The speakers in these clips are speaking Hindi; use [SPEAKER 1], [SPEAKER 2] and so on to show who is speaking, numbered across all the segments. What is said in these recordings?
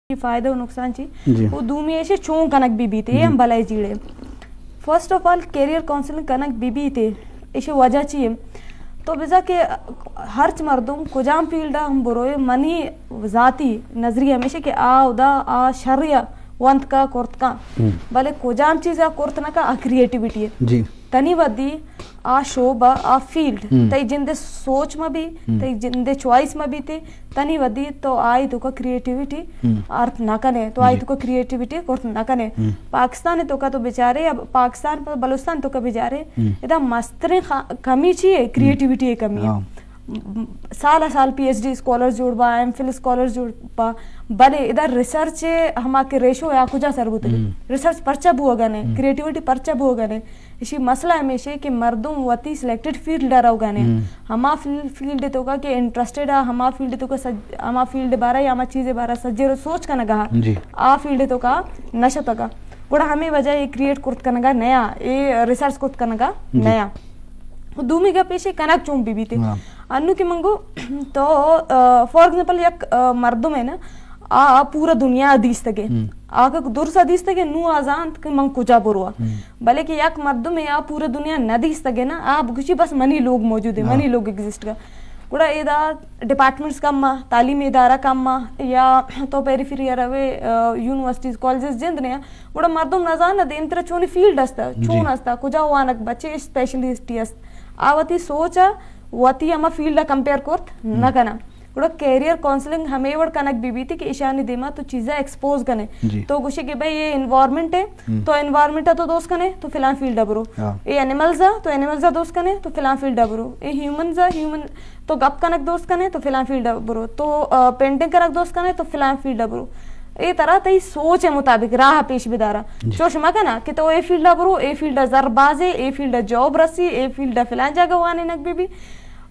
[SPEAKER 1] फायदा और नुकसान ची वो दूमी ऐसे चों कनक बीबी थे हम भलाई जीड़े first of all career counselling कनक बीबी थे ऐसे वजह ची तो बिजा के हर मर्दों कुजाम फील्ड हम बुरोए मनी जाती नजरिया हमेशा के आ उदा आ शर्या वंत का कोर्त का भले कुजाम चीज आ कोर्त ना का आ क्रिएटिविटी जी तनी वदी आ शोबा आ फील्ड तई जिंदे सोच में भी तई जिंदे चॉइस में भी थे तनी वदी तो आई तो का क्रिएटिविटी अर्थ ना कने तो आई तो का क्रिएटिविटी कोर्त ना कने पाकिस्तान तो का तो बेचारे अब पाकिस्तान पर बलूचिस्तान तो का बेचारे इदा मस्तरे कमी चाहिए क्रिएटिविटी की कमी है साल पीएचडी स्कॉलर जोड़बा एमफिल स्कॉलर जोड़बा भले इधर रिसर्च हमारे रेशो या कुछ सरबुत रिसर्च पर्चा बुआ ने क्रिएटिविटी पर्चा बुआ ने इसी मसला हमेशा कि मर्दों वती सिलेक्टेड फील्ड रहोगा ने हमा फील्ड तो का कि इंटरेस्टेड है हमा फील्ड तो का हमा फील्ड बारा या हमा चीजें बारा सज्जे सोच का नगा आ फील्ड तो का नशा तो का गुड़ा हमें वजह ये क्रिएट कुर्त का नगा नया ये रिसर्च कुर्त का नगा नया दूमी का पेशे कनक चों बीबी थे अन्नु के मंगो तो फॉर एग्जांपल एक मर्दों में ना आ पूरा दुनिया अदीस तके आका दूर से अदीस तके नु आजान के मंग कुजा बुरवा भले कि एक मर्दों में आ पूरा दुनिया नदीस तके ना आप कुछ बस मनी लोग मौजूद है मनी लोग एग्जिस्ट का गुड़ा इदा डिपार्टमेंट्स कम तालीमी इदारा कम या तो पेरिफेरी रवे यूनिवर्सिटीज कॉलेजेस जिंद ने गुड़ा मर्दों नजान दे इंतर चोनी फील्ड अस्ता चोन अस्ता कुजा वानक बच्चे स्पेशलिस्ट आवती सोच वती अमा फील्ड कंपेयर कोर्त न कना गुड़ा कैरियर काउंसलिंग हमें वड़ कनक बीबी थी कि ईशानी देमा तो चीजें एक्सपोज कने तो गुशे के भाई ये एनवायरनमेंट है तो एनवायरनमेंट है तो दोस्त कने तो फिलहाल फील्ड अबरो ये एनिमल्स है तो एनिमल्स है दोस्त कने तो फिलहाल फील्ड अबरो ये ह्यूमंस है ह्यूमन तो गप कनक दोस्त कने तो फिलहाल फील्ड अबरो तो पेंटिंग कनक दोस्त कने तो फिलहाल फील्ड अबरो ये तरह तई सोच है मुताबिक राह पेश बिदारा जो शमा ना कि तो ए फील्ड अबरो ए फील्ड जरबाजे ए फील्ड जॉब रसी ए फील्ड फिलहाल जगह वाने नक बीबी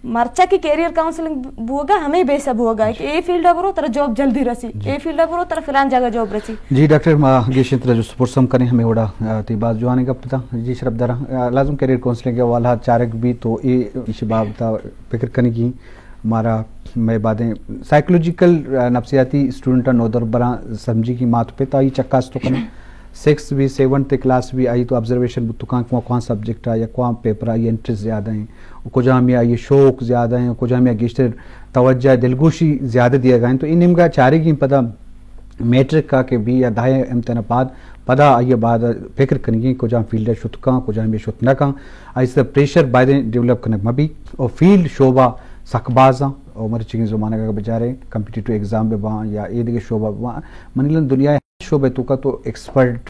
[SPEAKER 1] मर्चा की कैरियर काउंसलिंग बुआगा हमें बेसब होगा कि ए फील्ड अबरो तरह जॉब जल्दी रसी ए फील्ड अबरो तरह फिलहाल जगह जॉब रसी
[SPEAKER 2] जी डॉक्टर गेशिंत्र जो सपोर्ट सम करें हमें ओड़ा ती बात जो आने का पता जी शरफ दरा लाजम कैरियर काउंसलिंग के वाला चारक भी तो ए शबाब ता फिक्र करने की हमारा मैं बातें साइकोलॉजिकल नफ्सियाती स्टूडेंट नोदर बरा समझी की मात पे ताई चक्कास तो कने 6 भी 7th क्लास भी आई तो ऑब्जर्वेशन बुतुका कौन सब्जेक्ट है या कौन पेपर है ये इंटरेस्ट ज़्यादा है कुछ हमें ये शौक ज़्यादा है कुछ हमें गिश्तर तवज्जो दिलगोशी ज़्यादा दिया गए तो इन का चारे की पता मैट्रिक का के भी या दाए इम्तहान बाद पता ये बाद फिक्र करेंगे कुछ फील्ड शुतका कुछ हमें शुत न का ऐसे प्रेशर बाय डेवलप करने मबी और फील्ड शोबा सकबाजा और मर चिंग ज़माना का बेचारे कम्पिटिटिव एग्जाम में वहाँ या ये शोबा वहाँ मनीलन दुनिया शोबे तो का तो एक्सपर्ट